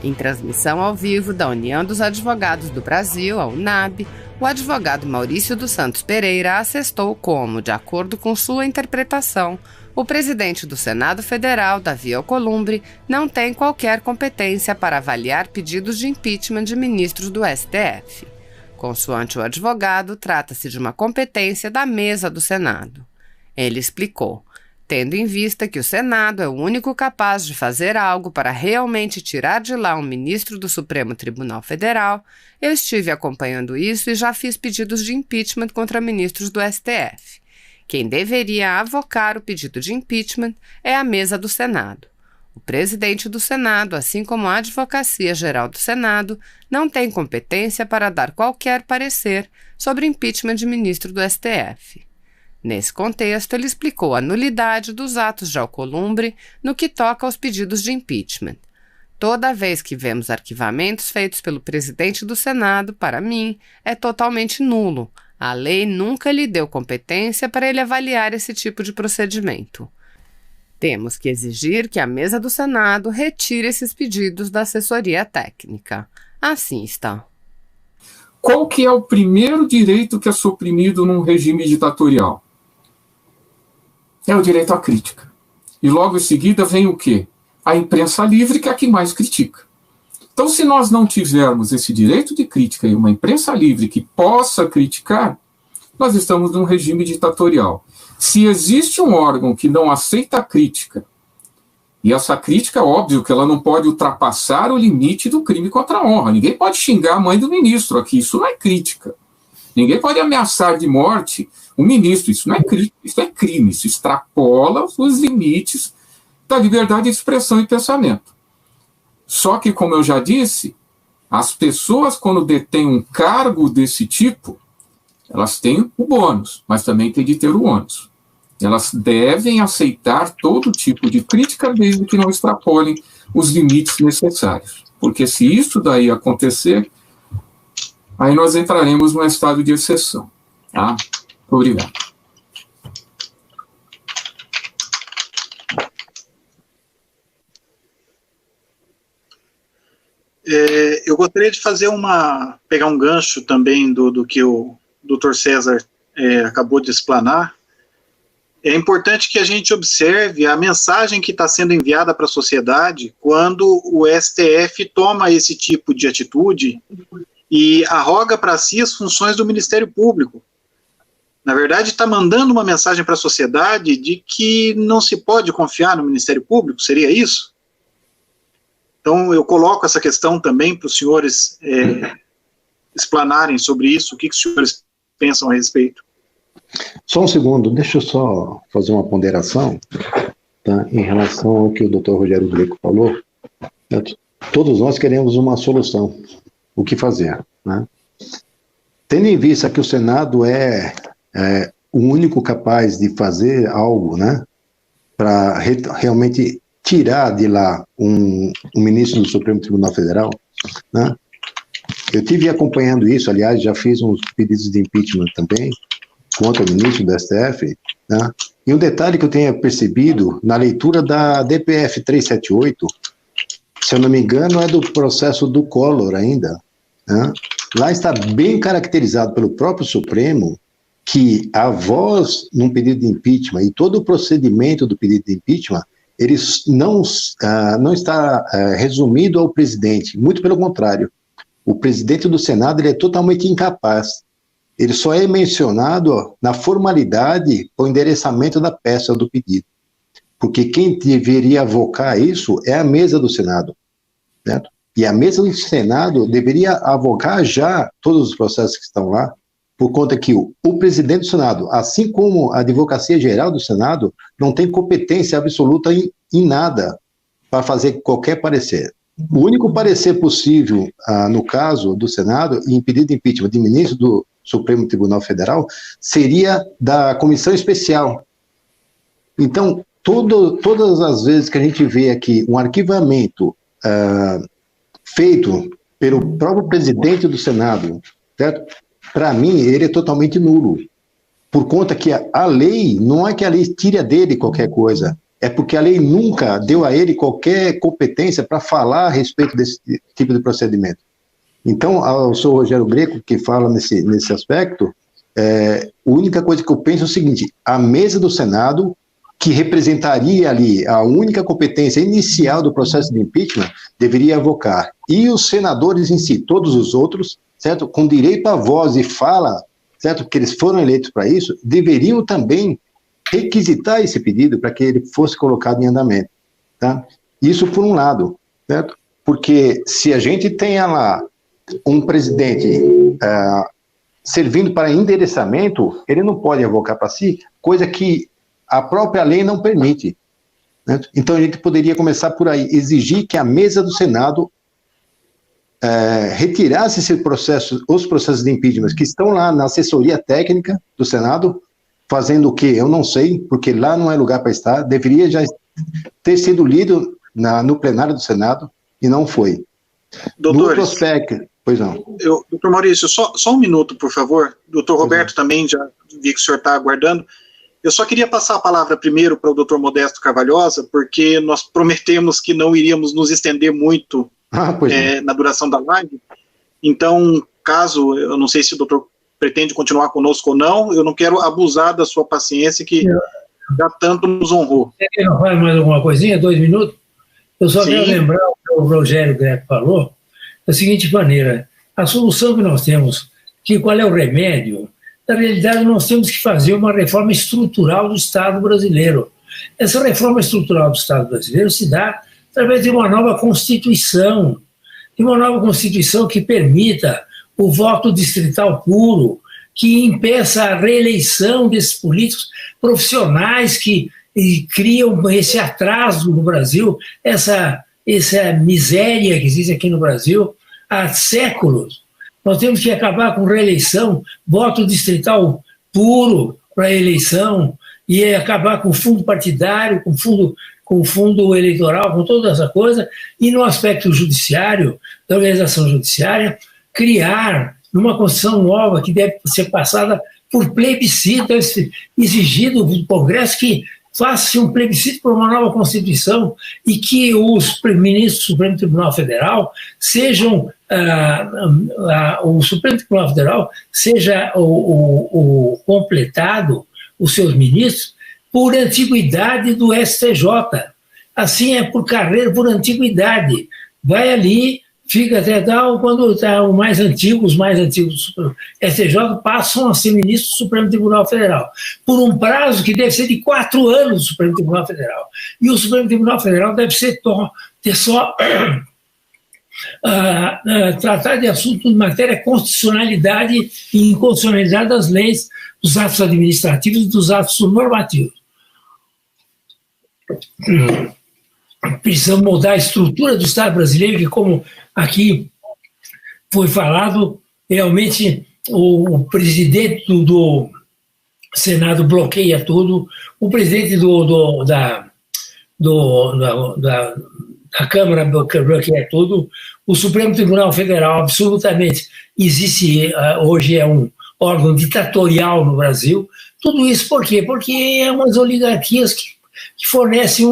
Em transmissão ao vivo da União dos Advogados do Brasil, a UNAB, o advogado Maurício dos Santos Pereira assestou como, de acordo com sua interpretação, o presidente do Senado Federal, Davi Alcolumbre, não tem qualquer competência para avaliar pedidos de impeachment de ministros do STF. Consoante o advogado, trata-se de uma competência da mesa do Senado. Ele explicou: tendo em vista que o Senado é o único capaz de fazer algo para realmente tirar de lá um ministro do Supremo Tribunal Federal, eu estive acompanhando isso e já fiz pedidos de impeachment contra ministros do STF. Quem deveria avocar o pedido de impeachment é a mesa do Senado. O presidente do Senado, assim como a Advocacia Geral do Senado, não tem competência para dar qualquer parecer sobre impeachment de ministro do STF. Nesse contexto, ele explicou a nulidade dos atos de Alcolumbre no que toca aos pedidos de impeachment. Toda vez que vemos arquivamentos feitos pelo presidente do Senado, para mim, é totalmente nulo. A lei nunca lhe deu competência para ele avaliar esse tipo de procedimento. Temos que exigir que a mesa do Senado retire esses pedidos da assessoria técnica. Assim está. Qual que é o primeiro direito que é suprimido num regime ditatorial? É o direito à crítica. E logo em seguida vem o quê? A imprensa livre, que é a que mais critica. Então, se nós não tivermos esse direito de crítica e uma imprensa livre que possa criticar, nós estamos num regime ditatorial. Se existe um órgão que não aceita a crítica, e essa crítica, óbvio que ela não pode ultrapassar o limite do crime contra a honra. Ninguém pode xingar a mãe do ministro aqui, isso não é crítica. Ninguém pode ameaçar de morte o ministro, isso não é crítica, isso é crime, isso extrapola os limites da liberdade de expressão e pensamento. Só que, como eu já disse, as pessoas, quando detêm um cargo desse tipo, elas têm o bônus, mas também têm de ter o ônus. Elas devem aceitar todo tipo de crítica, desde que não extrapolem os limites necessários. Porque se isso daí acontecer, aí nós entraremos num estado de exceção. Tá? Obrigado. Eu gostaria de pegar um gancho também do que o Dr. César acabou de explanar. É importante que a gente observe a mensagem que está sendo enviada para a sociedade quando o STF toma esse tipo de atitude e arroga para si as funções do Ministério Público. Na verdade, está mandando uma mensagem para a sociedade de que não se pode confiar no Ministério Público, seria isso? Então, eu coloco essa questão também para os senhores explanarem sobre isso, o que os senhores pensam a respeito. Só um segundo, deixa eu só fazer uma ponderação, tá, em relação ao que o Dr. Rogério Greco falou. Todos nós queremos uma solução, o que fazer, né? Tendo em vista que o Senado é o único capaz de fazer algo, né, para realmente tirar de lá um ministro do Supremo Tribunal Federal, né? Eu tive acompanhando isso, aliás, já fiz uns pedidos de impeachment também, contra o ministro do STF, né? E um detalhe que eu tenha percebido, na leitura da DPF 378, se eu não me engano, é do processo do Collor ainda, né? Lá está bem caracterizado pelo próprio Supremo que a voz num pedido de impeachment e todo o procedimento do pedido de impeachment, eles não está resumido ao presidente, muito pelo contrário. O presidente do Senado ele é totalmente incapaz. Ele só é mencionado na formalidade para o endereçamento da peça do pedido. Porque quem deveria avocar isso é a mesa do Senado, certo? E a mesa do Senado deveria avocar já todos os processos que estão lá, por conta que o presidente do Senado, assim como a Advocacia Geral do Senado, não tem competência absoluta em nada para fazer qualquer parecer. O único parecer possível, no caso do Senado, em pedido de impeachment de ministro do Supremo Tribunal Federal, seria da comissão especial. Então, todas as vezes que a gente vê aqui um arquivamento feito pelo próprio presidente do Senado, certo? Para mim, ele é totalmente nulo. Por conta que a lei, não é que a lei tire dele qualquer coisa. é porque a lei nunca deu a ele qualquer competência para falar a respeito desse tipo de procedimento. Então, o senhor Rogério Greco, que fala nesse aspecto, a única coisa que eu penso é o seguinte: a mesa do Senado, que representaria ali a única competência inicial do processo de impeachment, deveria avocar. E os senadores em si, todos os outros, certo, com direito à voz e fala, certo, porque eles foram eleitos para isso, deveriam também requisitar esse pedido para que ele fosse colocado em andamento. Tá? Isso por um lado, certo? Porque se a gente tem lá um presidente servindo para endereçamento, ele não pode avocar para si, coisa que a própria lei não permite. Né? Então a gente poderia começar por aí, exigir que a mesa do Senado retirasse os processos de impeachment que estão lá na assessoria técnica do Senado, fazendo o quê? Eu não sei, porque lá não é lugar para estar, deveria já ter sido lido no plenário do Senado, e não foi. Doutores, no prospecto, pois não. Doutor Maurício, só um minuto, por favor. Doutor Roberto também, já vi que o senhor está aguardando. Eu só queria passar a palavra primeiro para o doutor Modesto Carvalhosa, porque nós prometemos que não iríamos nos estender muito na duração da live. Então, caso, eu não sei se o doutor pretende continuar conosco ou não, eu não quero abusar da sua paciência, que já tanto nos honrou. Você quer não faz mais alguma coisinha, 2 minutos? Eu só quero lembrar o que o Rogério Greco falou, da seguinte maneira: a solução que nós temos, qual é o remédio? Na realidade, nós temos que fazer uma reforma estrutural do Estado brasileiro. Essa reforma estrutural do Estado brasileiro se dá através de uma nova Constituição, que permita o voto distrital puro, que impeça a reeleição desses políticos profissionais que criam esse atraso no Brasil, essa miséria que existe aqui no Brasil há séculos. Nós temos que acabar com reeleição, voto distrital puro para a eleição, e acabar com fundo partidário, com fundo eleitoral, com toda essa coisa, e no aspecto judiciário, da organização judiciária, criar numa Constituição nova que deve ser passada por plebiscito, exigido do Congresso que faça um plebiscito por uma nova Constituição e que os ministros do Supremo Tribunal Federal sejam, o Supremo Tribunal Federal seja completado, os seus ministros, por antiguidade do STJ. Assim é por carreira, por antiguidade. Vai ali, fica até tal, quando está os mais antigos do STJ passam a ser ministros do Supremo Tribunal Federal, por um prazo que deve ser de 4 anos do Supremo Tribunal Federal. E o Supremo Tribunal Federal deve ter só tratar de assuntos de matéria de constitucionalidade e inconstitucionalidade das leis, dos atos administrativos e dos atos normativos. Precisamos mudar a estrutura do Estado brasileiro, que, como aqui foi falado, realmente o presidente do Senado bloqueia tudo, o presidente da Câmara bloqueia tudo, o Supremo Tribunal Federal absolutamente existe, hoje é um órgão ditatorial no Brasil. Tudo isso por quê? Porque é umas oligarquias que fornecem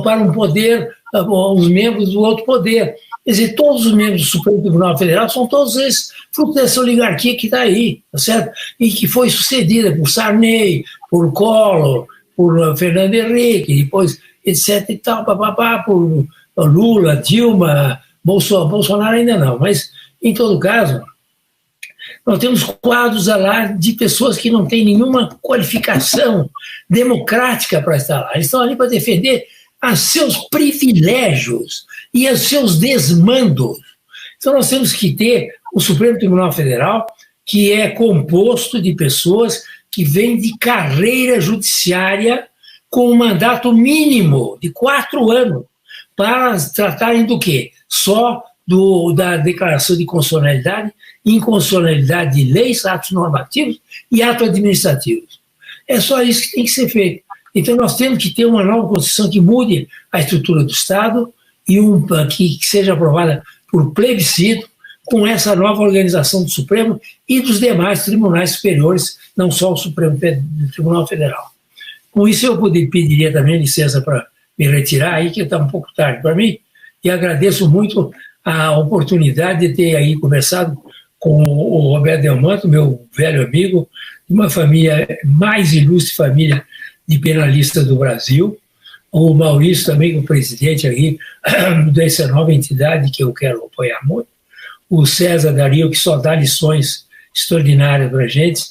para um poder, os membros do outro poder. Quer dizer, todos os membros do Supremo Tribunal Federal são todos esses fruto dessa oligarquia que está aí, tá certo? E que foi sucedida por Sarney, por Collor, por Fernando Henrique, depois etc e tal, por Lula, Dilma, Bolsonaro ainda não, mas em todo caso, nós temos quadros lá de pessoas que não têm nenhuma qualificação democrática para estar lá. Eles estão ali para defender os seus privilégios e os seus desmandos. Então nós temos que ter o Supremo Tribunal Federal, que é composto de pessoas que vêm de carreira judiciária com um mandato mínimo de 4 anos, para tratarem do quê? Só da declaração de constitucionalidade, inconstitucionalidade de leis, atos normativos e atos administrativos. É só isso que tem que ser feito. Então nós temos que ter uma nova Constituição que mude a estrutura do Estado e que seja aprovada por plebiscito, com essa nova organização do Supremo e dos demais tribunais superiores, não só o Supremo Tribunal Federal. Com isso, eu pediria também licença para me retirar aí, que está um pouco tarde para mim, e agradeço muito a oportunidade de ter aí conversado com o Roberto Delmanto, meu velho amigo, de uma família, mais ilustre família de penalistas do Brasil, o Maurício também, o presidente aí dessa nova entidade que eu quero apoiar muito, o César Dario, que só dá lições extraordinárias para a gente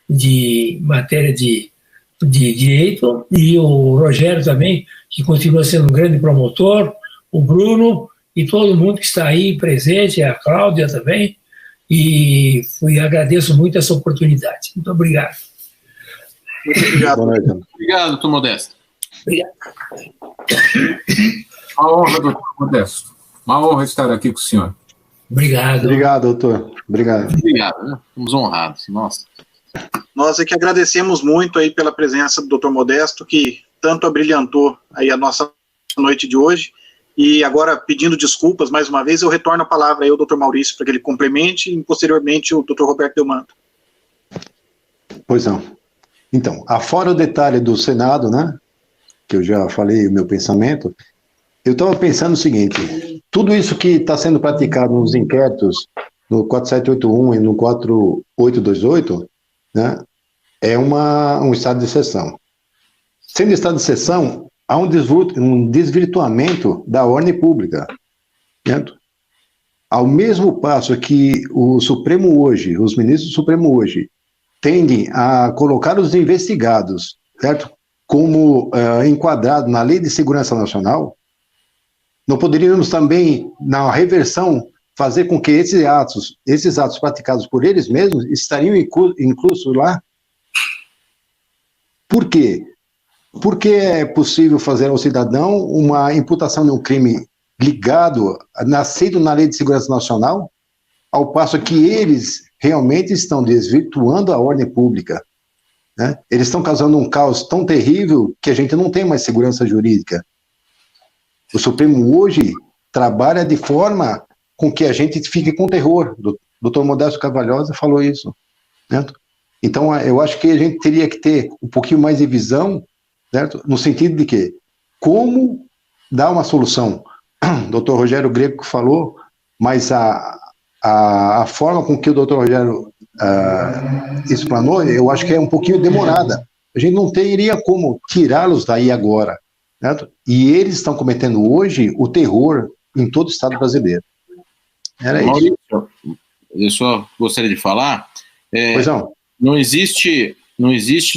de matéria de direito, e o Rogério também, que continua sendo um grande promotor, o Bruno e todo mundo que está aí presente, a Cláudia também, e agradeço muito essa oportunidade. Muito obrigado. Muito obrigado. Obrigado, doutor Modesto. Obrigado. Uma honra, doutor Modesto. Uma honra estar aqui com o senhor. Obrigado. Obrigado, doutor. Obrigado. Obrigado, né? Estamos honrados. Nossa. Nós é que agradecemos muito aí pela presença do Dr. Modesto, que tanto abrilhantou aí a nossa noite de hoje. E agora, pedindo desculpas mais uma vez, eu retorno a palavra aí ao Dr. Maurício para que ele complemente e posteriormente o Dr. Roberto Delmanto. Pois não. Então, afora o detalhe do Senado, né, que eu já falei o meu pensamento, eu estava pensando o seguinte: tudo isso que está sendo praticado nos inquéritos, no 4781 e no 4828, né, é um estado de exceção. Sendo estado de exceção, há um desvirtuamento da ordem pública. Certo? Ao mesmo passo que o Supremo hoje, os ministros do Supremo hoje, tendem a colocar os investigados, certo, como enquadrado na Lei de Segurança Nacional, não poderíamos também, na reversão, fazer com que esses atos praticados por eles mesmos estariam inclusos lá? Por quê? Porque é possível fazer ao cidadão uma imputação de um crime nascido na Lei de Segurança Nacional, ao passo que eles realmente estão desvirtuando a ordem pública, né? Eles estão causando um caos tão terrível que a gente não tem mais segurança jurídica. O Supremo hoje trabalha de forma com que a gente fique com terror. O doutor Modesto Carvalhosa falou isso, certo? Então, eu acho que a gente teria que ter um pouquinho mais de visão, certo? No sentido de que, como dar uma solução? O doutor Rogério Greco falou, mas a forma com que o doutor Rogério explanou, eu acho que é um pouquinho demorada. A gente não teria como tirá-los daí agora, certo? E eles estão cometendo hoje o terror em todo o Estado brasileiro. Era Maurício, isso. Eu só gostaria de falar, Pois não. não existe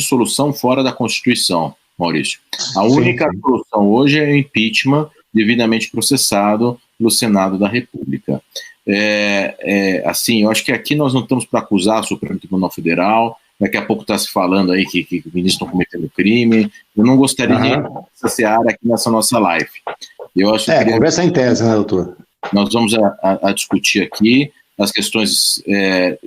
solução fora da Constituição, Maurício. A única solução hoje é o impeachment devidamente processado no Senado da República. Assim, eu acho que aqui nós não estamos para acusar o Supremo Tribunal Federal. Daqui a pouco está se falando aí que os ministros estão cometendo crime. Eu não gostaria de essa seara aqui nessa nossa live. Eu acho que conversa em tese, né, doutor? Nós vamos a discutir aqui as questões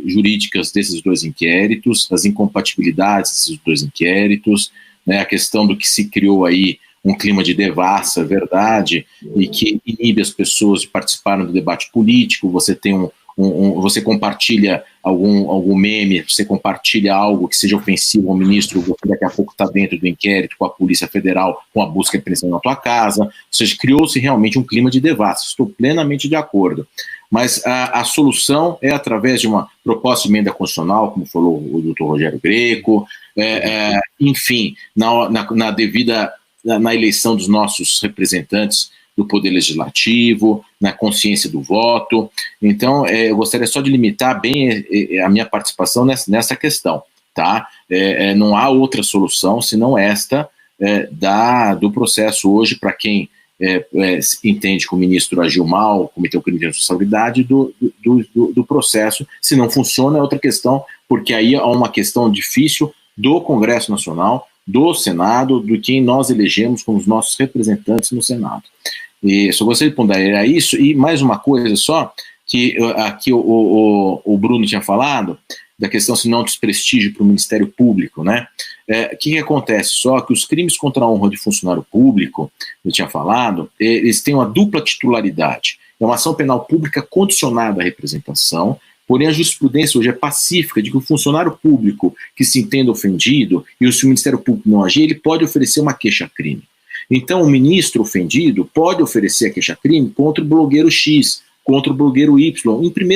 jurídicas desses dois inquéritos, as incompatibilidades desses dois inquéritos, né, a questão do que se criou aí um clima de devassa, verdade, e que inibe as pessoas de participarem do debate político. Você tem você compartilha algum meme, você compartilha algo que seja ofensivo ao ministro, você daqui a pouco está dentro do inquérito com a Polícia Federal, com a busca e apreensão na tua casa. Ou seja, criou-se realmente um clima de devassa. Estou plenamente de acordo. Mas a solução é através de uma proposta de emenda constitucional, como falou o doutor Rogério Greco, enfim, na devida na eleição dos nossos representantes do Poder Legislativo, na consciência do voto. Então, eu gostaria só de limitar bem a minha participação nessa questão, tá? Não há outra solução senão esta do processo hoje, para quem entende que o ministro agiu mal, cometeu crime de responsabilidade do processo. Se não funciona, é outra questão, porque aí há uma questão difícil do Congresso Nacional, do Senado, do quem nós elegemos como os nossos representantes no Senado. E só gostaria de ponderar isso. E mais uma coisa só, que aqui o Bruno tinha falado, da questão se não desprestígio para o Ministério Público, né? O que acontece? Só que os crimes contra a honra de funcionário público, eu tinha falado, eles têm uma dupla titularidade. É uma ação penal pública condicionada à representação, porém a jurisprudência hoje é pacífica de que o funcionário público que se entenda ofendido e se o Ministério Público não agir, ele pode oferecer uma queixa-crime. Então o ministro ofendido pode oferecer a queixa-crime contra o blogueiro X, contra o blogueiro Y, em primeiro